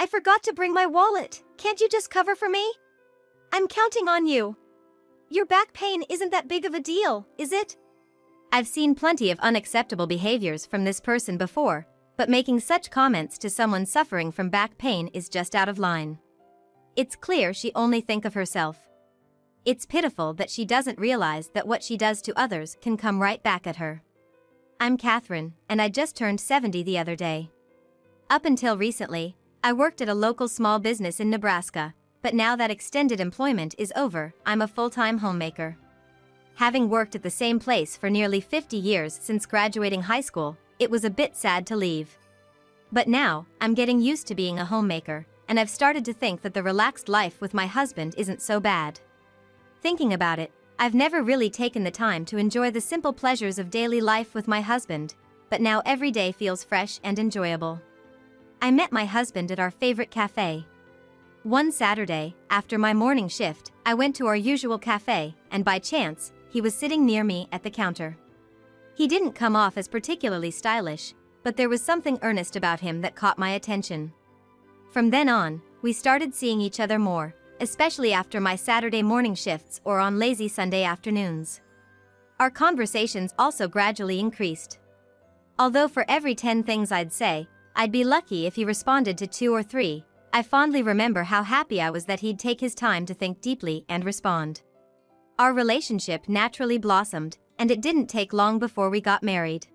I forgot to bring my wallet. Can't you just cover for me? I'm counting on you. Your back pain isn't that big of a deal, is it? I've seen plenty of unacceptable behaviors from this person before, but making such comments to someone suffering from back pain is just out of line. It's clear she only thinks of herself. It's pitiful that she doesn't realize that what she does to others can come right back at her. I'm Catherine, and I just turned 70 the other day. Up until recently, I worked at a local small business in Nebraska, but now that extended employment is over, I'm a full-time homemaker. Having worked at the same place for nearly 50 years since graduating high school, it was a bit sad to leave. But now, I'm getting used to being a homemaker, and I've started to think that the relaxed life with my husband isn't so bad. Thinking about it, I've never really taken the time to enjoy the simple pleasures of daily life with my husband, but now every day feels fresh and enjoyable. I met my husband at our favorite cafe. One Saturday, after my morning shift, I went to our usual cafe, and by chance, he was sitting near me at the counter. He didn't come off as particularly stylish, but there was something earnest about him that caught my attention. From then on, we started seeing each other more, especially after my Saturday morning shifts or on lazy Sunday afternoons. Our conversations also gradually increased. Although for every 10 things I'd say, I'd be lucky if he responded to 2 or 3, I fondly remember how happy I was that he'd take his time to think deeply and respond. Our relationship naturally blossomed, and it didn't take long before we got married.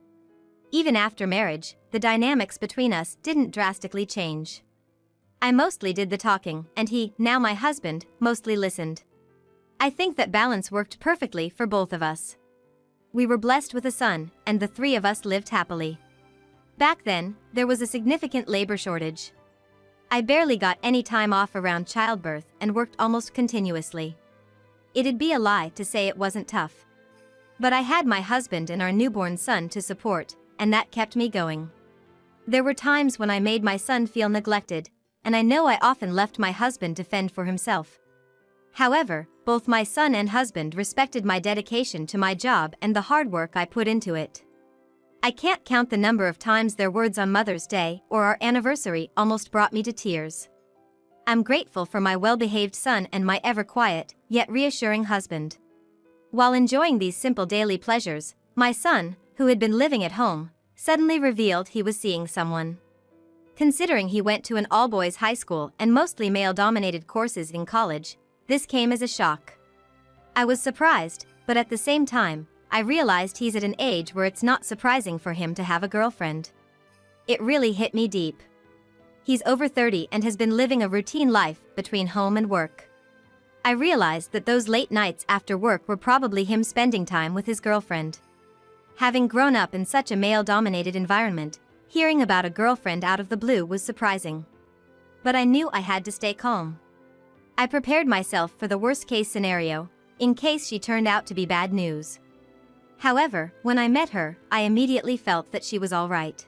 Even after marriage, the dynamics between us didn't drastically change. I mostly did the talking, and he, now my husband, mostly listened. I think that balance worked perfectly for both of us. We were blessed with a son, and the 3 of us lived happily. Back then, there was a significant labor shortage. I barely got any time off around childbirth and worked almost continuously. It'd be a lie to say it wasn't tough. But I had my husband and our newborn son to support, and that kept me going. There were times when I made my son feel neglected, and I know I often left my husband to fend for himself. However, both my son and husband respected my dedication to my job and the hard work I put into it. I can't count the number of times their words on Mother's Day or our anniversary almost brought me to tears. I'm grateful for my well-behaved son and my ever-quiet, yet reassuring husband. While enjoying these simple daily pleasures, my son, who had been living at home, suddenly revealed he was seeing someone. Considering he went to an all-boys high school and mostly male-dominated courses in college, this came as a shock. I was surprised, but at the same time, I realized he's at an age where it's not surprising for him to have a girlfriend. It really hit me deep. He's over 30 and has been living a routine life between home and work. I realized that those late nights after work were probably him spending time with his girlfriend. Having grown up in such a male-dominated environment, hearing about a girlfriend out of the blue was surprising. But I knew I had to stay calm. I prepared myself for the worst-case scenario, in case she turned out to be bad news. However, when I met her, I immediately felt that she was all right.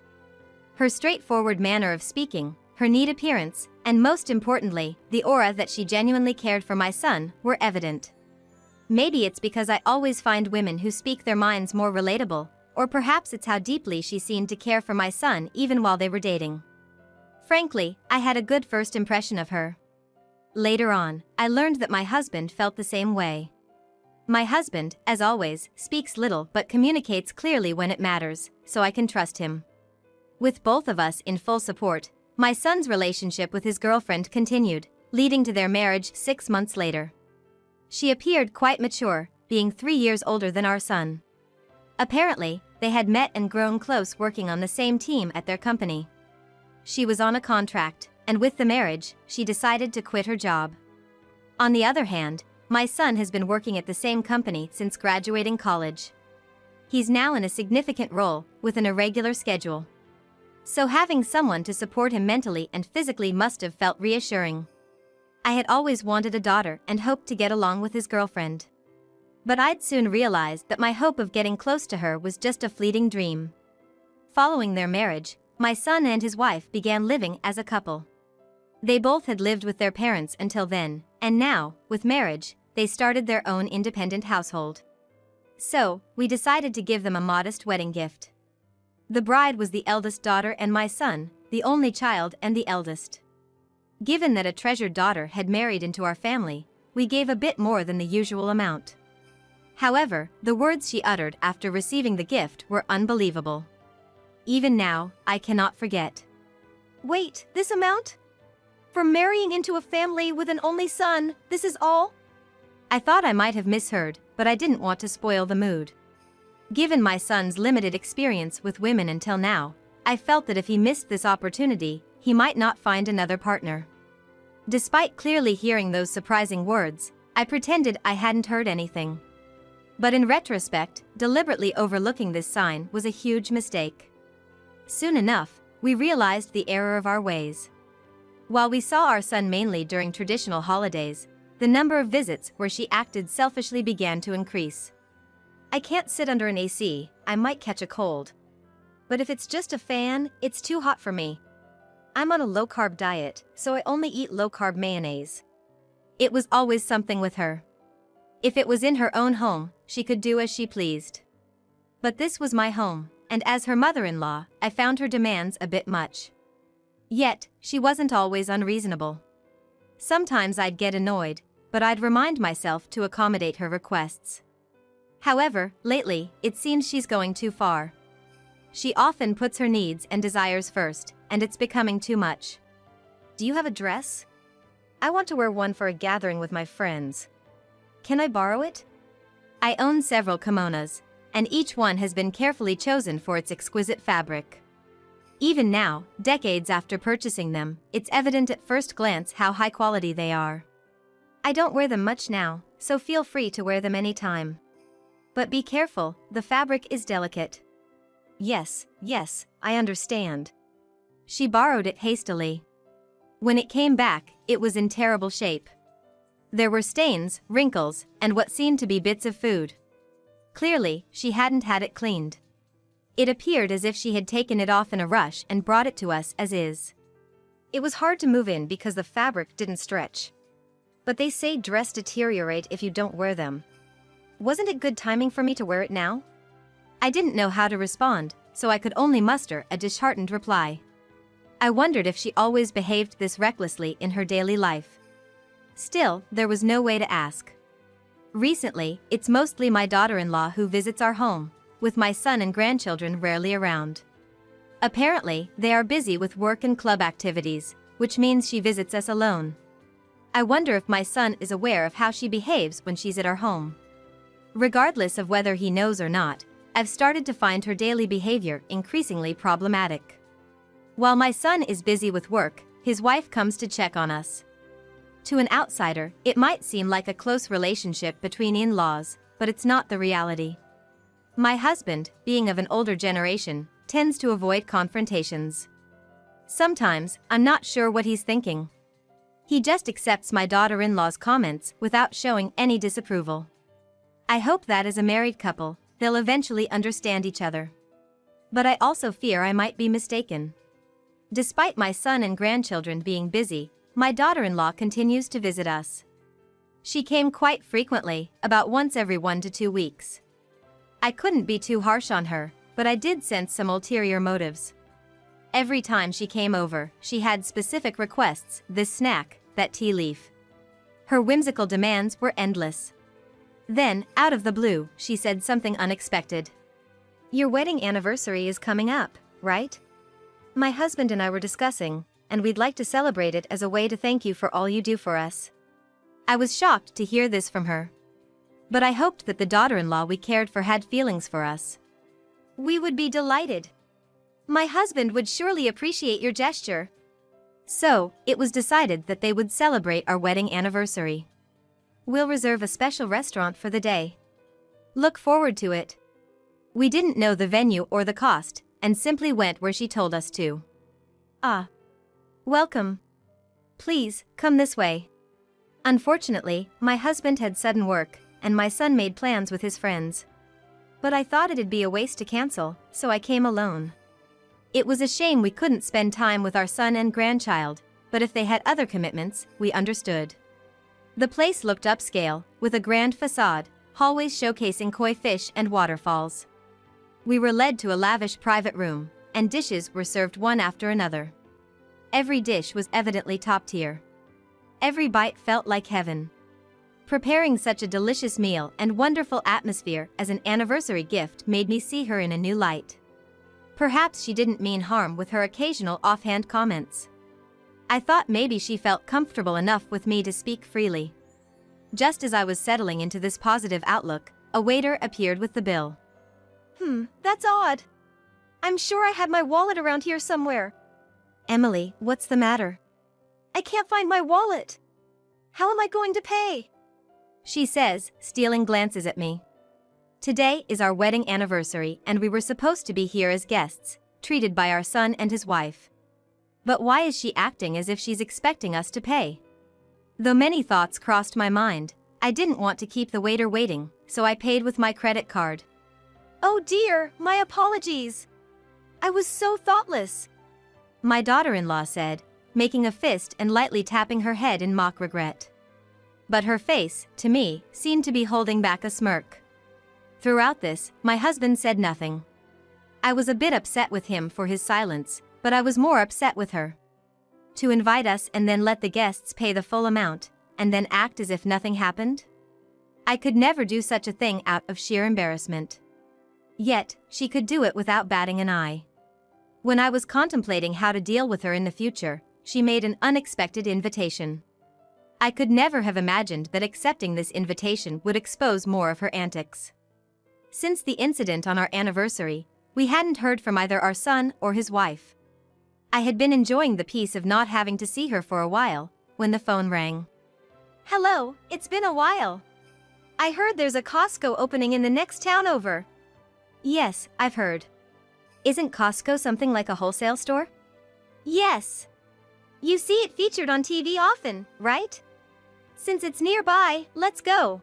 Her straightforward manner of speaking, her neat appearance, and most importantly, the aura that she genuinely cared for my son, were evident. Maybe it's because I always find women who speak their minds more relatable, or perhaps it's how deeply she seemed to care for my son even while they were dating. Frankly, I had a good first impression of her. Later on, I learned that my husband felt the same way. My husband, as always, speaks little but communicates clearly when it matters, so I can trust him. With both of us in full support, my son's relationship with his girlfriend continued, leading to their marriage 6 months later. She appeared quite mature, being 3 years older than our son. Apparently, they had met and grown close working on the same team at their company. She was on a contract, and with the marriage, she decided to quit her job. On the other hand, my son has been working at the same company since graduating college. He's now in a significant role, with an irregular schedule. So having someone to support him mentally and physically must have felt reassuring. I had always wanted a daughter and hoped to get along with his girlfriend. But I'd soon realized that my hope of getting close to her was just a fleeting dream. Following their marriage, my son and his wife began living as a couple. They both had lived with their parents until then, and now, with marriage, they started their own independent household. So, we decided to give them a modest wedding gift. The bride was the eldest daughter and my son, the only child and the eldest. Given that a treasured daughter had married into our family, we gave a bit more than the usual amount. However, the words she uttered after receiving the gift were unbelievable. Even now, I cannot forget. Wait, this amount? For marrying into a family with an only son, this is all? I thought I might have misheard, but I didn't want to spoil the mood. Given my son's limited experience with women until now, I felt that if he missed this opportunity, he might not find another partner. Despite clearly hearing those surprising words, I pretended I hadn't heard anything. But in retrospect, deliberately overlooking this sign was a huge mistake. Soon enough, we realized the error of our ways. While we saw our son mainly during traditional holidays, the number of visits where she acted selfishly began to increase. I can't sit under an AC, I might catch a cold. But if it's just a fan, it's too hot for me. I'm on a low-carb diet, so I only eat low-carb mayonnaise. It was always something with her. If it was in her own home, she could do as she pleased. But this was my home, and as her mother-in-law, I found her demands a bit much. Yet, she wasn't always unreasonable. Sometimes I'd get annoyed, but I'd remind myself to accommodate her requests. However, lately, it seems she's going too far. She often puts her needs and desires first, and it's becoming too much. Do you have a dress? I want to wear one for a gathering with my friends. Can I borrow it? I own several kimonos, and each one has been carefully chosen for its exquisite fabric. Even now, decades after purchasing them, it's evident at first glance how high quality they are. I don't wear them much now, so feel free to wear them anytime. But be careful, the fabric is delicate. Yes, I understand. She borrowed it hastily. When it came back, it was in terrible shape. There were stains, wrinkles, and what seemed to be bits of food. Clearly, she hadn't had it cleaned. It appeared as if she had taken it off in a rush and brought it to us as is. It was hard to move in because the fabric didn't stretch. But they say dress deteriorate if you don't wear them. Wasn't it good timing for me to wear it now? I didn't know how to respond, so I could only muster a disheartened reply. I wondered if she always behaved this recklessly in her daily life. Still, there was no way to ask. Recently, it's mostly my daughter-in-law who visits our home, with my son and grandchildren rarely around. Apparently, they are busy with work and club activities, which means she visits us alone. I wonder if my son is aware of how she behaves when she's at our home. Regardless of whether he knows or not, I've started to find her daily behavior increasingly problematic. While my son is busy with work, his wife comes to check on us. To an outsider, it might seem like a close relationship between in-laws, but it's not the reality. My husband, being of an older generation, tends to avoid confrontations. Sometimes, I'm not sure what he's thinking. He just accepts my daughter-in-law's comments without showing any disapproval. I hope that as a married couple, they'll eventually understand each other. But I also fear I might be mistaken. Despite my son and grandchildren being busy, my daughter-in-law continues to visit us. She came quite frequently, about once every 1 to 2 weeks. I couldn't be too harsh on her, but I did sense some ulterior motives. Every time she came over, she had specific requests, this snack, that tea leaf. Her whimsical demands were endless. Then, out of the blue, she said something unexpected. Your wedding anniversary is coming up, right? My husband and I were discussing, and we'd like to celebrate it as a way to thank you for all you do for us. I was shocked to hear this from her. But I hoped that the daughter-in-law we cared for had feelings for us. We would be delighted. My husband would surely appreciate your gesture. So, it was decided that they would celebrate our wedding anniversary. We'll reserve a special restaurant for the day. Look forward to it. We didn't know the venue or the cost, and simply went where she told us to. Ah. Welcome. Please, come this way. Unfortunately, my husband had sudden work, and my son made plans with his friends. But I thought it'd be a waste to cancel, so I came alone. It was a shame we couldn't spend time with our son and grandchild, but if they had other commitments, we understood. The place looked upscale, with a grand facade, hallways showcasing koi fish and waterfalls. We were led to a lavish private room, and dishes were served one after another. Every dish was evidently top tier. Every bite felt like heaven. Preparing such a delicious meal and wonderful atmosphere as an anniversary gift made me see her in a new light. Perhaps she didn't mean harm with her occasional offhand comments. I thought maybe she felt comfortable enough with me to speak freely. Just as I was settling into this positive outlook, a waiter appeared with the bill. That's odd. I'm sure I had my wallet around here somewhere. Emily, what's the matter? I can't find my wallet. How am I going to pay? She says, stealing glances at me. Today is our wedding anniversary and we were supposed to be here as guests, treated by our son and his wife. But why is she acting as if she's expecting us to pay? Though many thoughts crossed my mind, I didn't want to keep the waiter waiting, so I paid with my credit card. Oh dear, my apologies. I was so thoughtless. My daughter-in-law said, making a fist and lightly tapping her head in mock regret. But her face, to me, seemed to be holding back a smirk. Throughout this, my husband said nothing. I was a bit upset with him for his silence, but I was more upset with her. To invite us and then let the guests pay the full amount, and then act as if nothing happened? I could never do such a thing out of sheer embarrassment. Yet, she could do it without batting an eye. When I was contemplating how to deal with her in the future, she made an unexpected invitation. I could never have imagined that accepting this invitation would expose more of her antics. Since the incident on our anniversary, we hadn't heard from either our son or his wife. I had been enjoying the peace of not having to see her for a while, when the phone rang. Hello, it's been a while. I heard there's a Costco opening in the next town over. Yes, I've heard. Isn't Costco something like a wholesale store? Yes. You see it featured on TV often, right? Since it's nearby, let's go.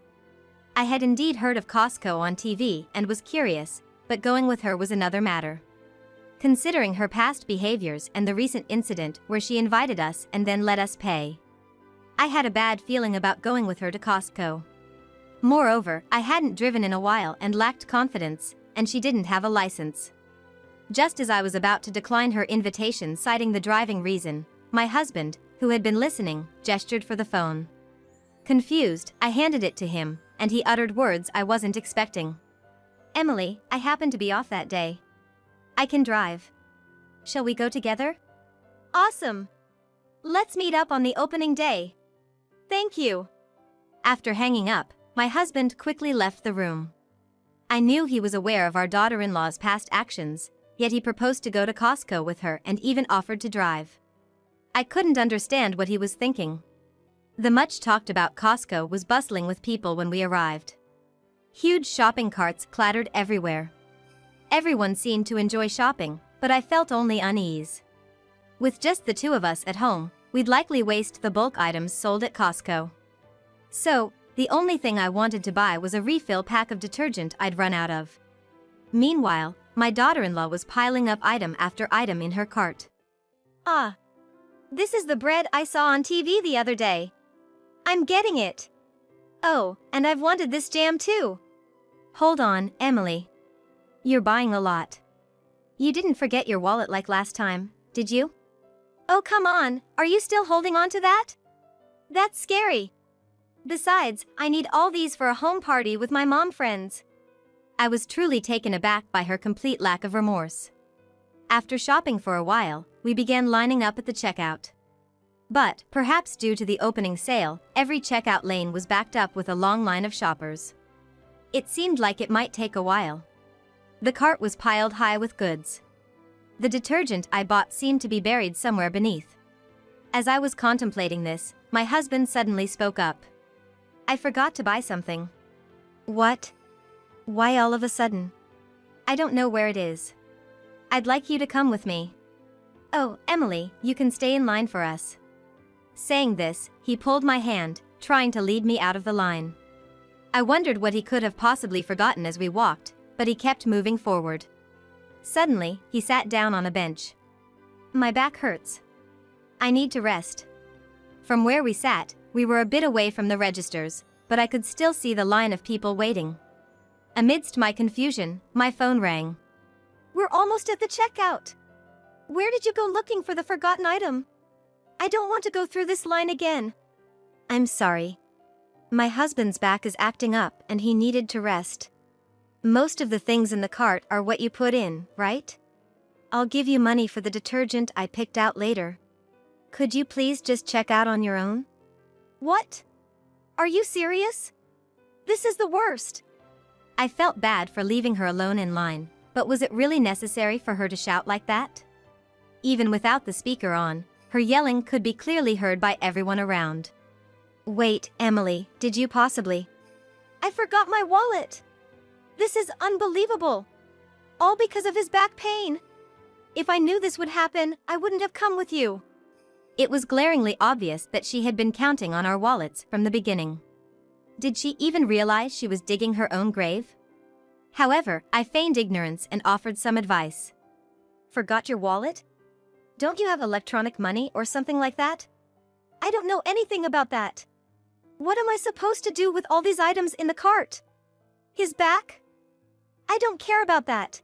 I had indeed heard of Costco on TV and was curious, but going with her was another matter. Considering her past behaviors and the recent incident where she invited us and then let us pay, I had a bad feeling about going with her to Costco. Moreover, I hadn't driven in a while and lacked confidence, and she didn't have a license. Just as I was about to decline her invitation citing the driving reason, my husband, who had been listening, gestured for the phone. Confused, I handed it to him, and he uttered words I wasn't expecting. Emily, I happen to be off that day. I can drive. Shall we go together? Awesome. Let's meet up on the opening day. Thank you. After hanging up, my husband quickly left the room. I knew he was aware of our daughter-in-law's past actions, yet he proposed to go to Costco with her and even offered to drive. I couldn't understand what he was thinking. The much talked about Costco was bustling with people when we arrived. Huge shopping carts clattered everywhere. Everyone seemed to enjoy shopping, but I felt only unease. With just the two of us at home, we'd likely waste the bulk items sold at Costco. So, the only thing I wanted to buy was a refill pack of detergent I'd run out of. Meanwhile, my daughter-in-law was piling up item after item in her cart. Ah. This is the bread I saw on TV the other day. I'm getting it. Oh, and I've wanted this jam too. Hold on, Emily. You're buying a lot. You didn't forget your wallet like last time, did you? Oh come on, are you still holding on to that? That's scary. Besides, I need all these for a home party with my mom friends. I was truly taken aback by her complete lack of remorse. After shopping for a while, we began lining up at the checkout. But, perhaps due to the opening sale, every checkout lane was backed up with a long line of shoppers. It seemed like it might take a while. The cart was piled high with goods. The detergent I bought seemed to be buried somewhere beneath. As I was contemplating this, my husband suddenly spoke up. I forgot to buy something. What? Why all of a sudden? I don't know where it is. I'd like you to come with me. Oh, Emily, you can stay in line for us. Saying this, he pulled my hand, trying to lead me out of the line. I wondered what he could have possibly forgotten as we walked, but he kept moving forward. Suddenly, he sat down on a bench. My back hurts. I need to rest. From where we sat, we were a bit away from the registers, but I could still see the line of people waiting. Amidst my confusion, my phone rang. We're almost at the checkout. Where did you go looking for the forgotten item? I don't want to go through this line again. I'm sorry. My husband's back is acting up and he needed to rest. Most of the things in the cart are what you put in, right? I'll give you money for the detergent I picked out later. Could you please just check out on your own? What? Are you serious? This is the worst. I felt bad for leaving her alone in line, but was it really necessary for her to shout like that? Even without the speaker on, her yelling could be clearly heard by everyone around. Wait, Emily, did you possibly? I forgot my wallet. This is unbelievable. All because of his back pain. If I knew this would happen, I wouldn't have come with you. It was glaringly obvious that she had been counting on our wallets from the beginning. Did she even realize she was digging her own grave? However, I feigned ignorance and offered some advice. Forgot your wallet? Don't you have electronic money or something like that? I don't know anything about that. What am I supposed to do with all these items in the cart? His back? I don't care about that.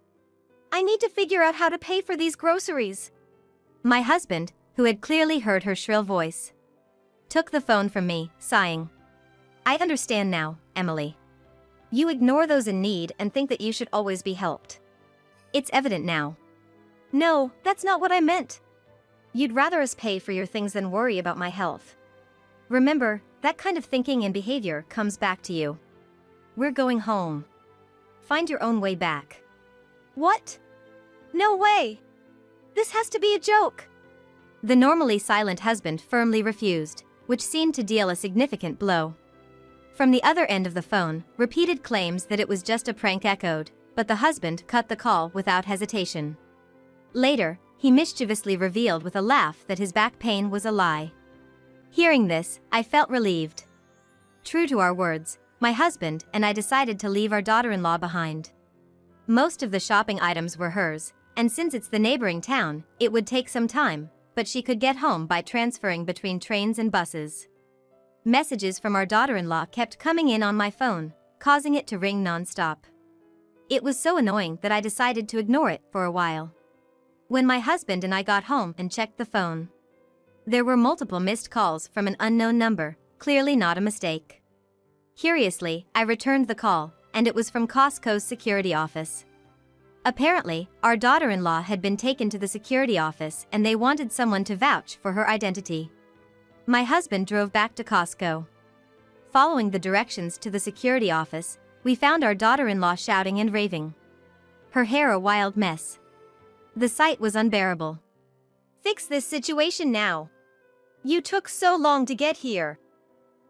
I need to figure out how to pay for these groceries. My husband, who had clearly heard her shrill voice, took the phone from me, sighing. I understand now, Emily. You ignore those in need and think that you should always be helped. It's evident now. No, that's not what I meant. You'd rather us pay for your things than worry about my health. Remember, that kind of thinking and behavior comes back to you. We're going home. Find your own way back. What? No way. This has to be a joke. The normally silent husband firmly refused, which seemed to deal a significant blow. From the other end of the phone, repeated claims that it was just a prank echoed, but the husband cut the call without hesitation. Later, he mischievously revealed with a laugh that his back pain was a lie. Hearing this, I felt relieved. True to our words, my husband and I decided to leave our daughter-in-law behind. Most of the shopping items were hers, and since it's the neighboring town, it would take some time, but she could get home by transferring between trains and buses. Messages from our daughter-in-law kept coming in on my phone, causing it to ring non-stop. It was so annoying that I decided to ignore it for a while. When my husband and I got home and checked the phone, there were multiple missed calls from an unknown number, clearly not a mistake. Curiously, I returned the call, and it was from Costco's security office. Apparently, our daughter-in-law had been taken to the security office and they wanted someone to vouch for her identity. My husband drove back to Costco. Following the directions to the security office, we found our daughter-in-law shouting and raving. Her hair a wild mess. The sight was unbearable. Fix this situation now. You took so long to get here.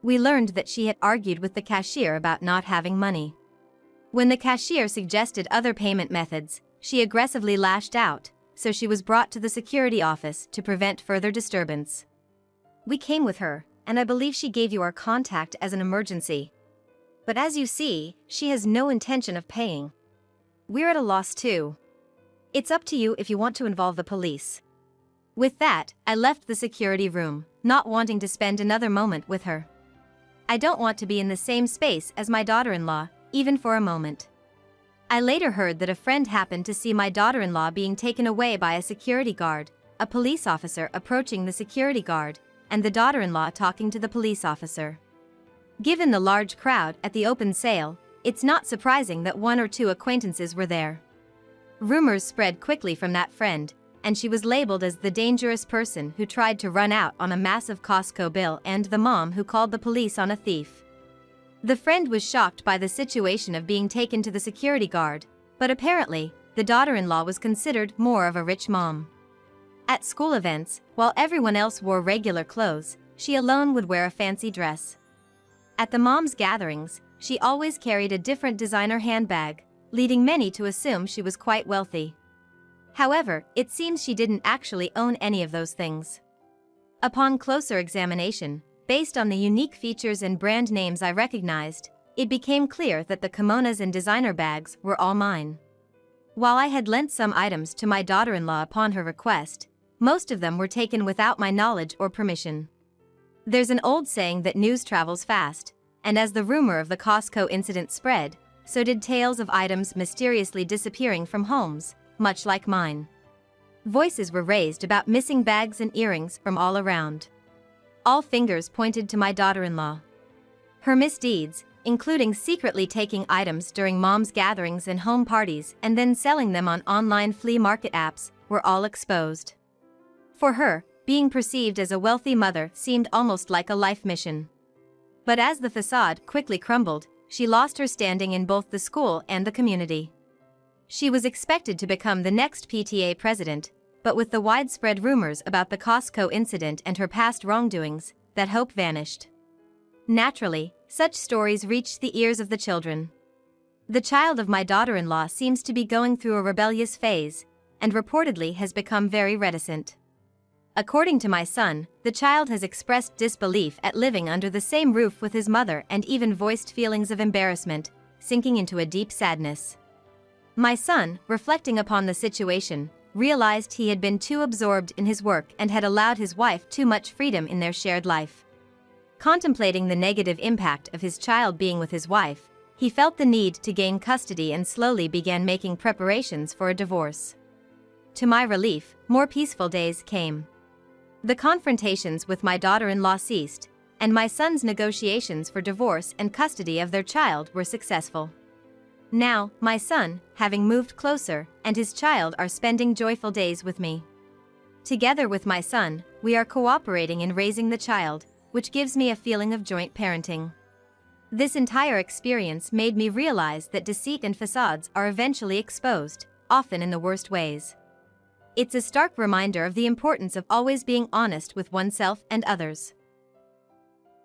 We learned that she had argued with the cashier about not having money. When the cashier suggested other payment methods, she aggressively lashed out, so she was brought to the security office to prevent further disturbance. We came with her, and I believe she gave you our contact as an emergency. But as you see, she has no intention of paying. We're at a loss too. It's up to you if you want to involve the police. With that, I left the security room, not wanting to spend another moment with her. I don't want to be in the same space as my daughter-in-law, even for a moment. I later heard that a friend happened to see my daughter-in-law being taken away by a security guard, a police officer approaching the security guard, and the daughter-in-law talking to the police officer. Given the large crowd at the open sale, it's not surprising that one or two acquaintances were there. Rumors spread quickly from that friend, and she was labeled as the dangerous person who tried to run out on a massive Costco bill and the mom who called the police on a thief. The friend was shocked by the situation of being taken to the security guard, but apparently, the daughter-in-law was considered more of a rich mom. At school events, while everyone else wore regular clothes, she alone would wear a fancy dress. At the mom's gatherings, she always carried a different designer handbag, leading many to assume she was quite wealthy. However, it seems she didn't actually own any of those things. Upon closer examination, based on the unique features and brand names I recognized, it became clear that the kimonos and designer bags were all mine. While I had lent some items to my daughter-in-law upon her request, most of them were taken without my knowledge or permission. There's an old saying that news travels fast, and as the rumor of the Costco incident spread, so did tales of items mysteriously disappearing from homes, much like mine. Voices were raised about missing bags and earrings from all around. All fingers pointed to my daughter-in-law. Her misdeeds, including secretly taking items during mom's gatherings and home parties and then selling them on online flea market apps, were all exposed. For her, being perceived as a wealthy mother seemed almost like a life mission. But as the facade quickly crumbled, she lost her standing in both the school and the community. She was expected to become the next PTA president, but with the widespread rumors about the Costco incident and her past wrongdoings, that hope vanished. Naturally, such stories reached the ears of the children. The child of my daughter-in-law seems to be going through a rebellious phase, and reportedly has become very reticent. According to my son, the child has expressed disbelief at living under the same roof with his mother and even voiced feelings of embarrassment, sinking into a deep sadness. My son, reflecting upon the situation, realized he had been too absorbed in his work and had allowed his wife too much freedom in their shared life. Contemplating the negative impact of his child being with his wife, he felt the need to gain custody and slowly began making preparations for a divorce. To my relief, more peaceful days came. The confrontations with my daughter-in-law ceased, and my son's negotiations for divorce and custody of their child were successful. Now, my son, having moved closer, and his child are spending joyful days with me. Together with my son, we are cooperating in raising the child, which gives me a feeling of joint parenting. This entire experience made me realize that deceit and facades are eventually exposed, often in the worst ways. It's a stark reminder of the importance of always being honest with oneself and others.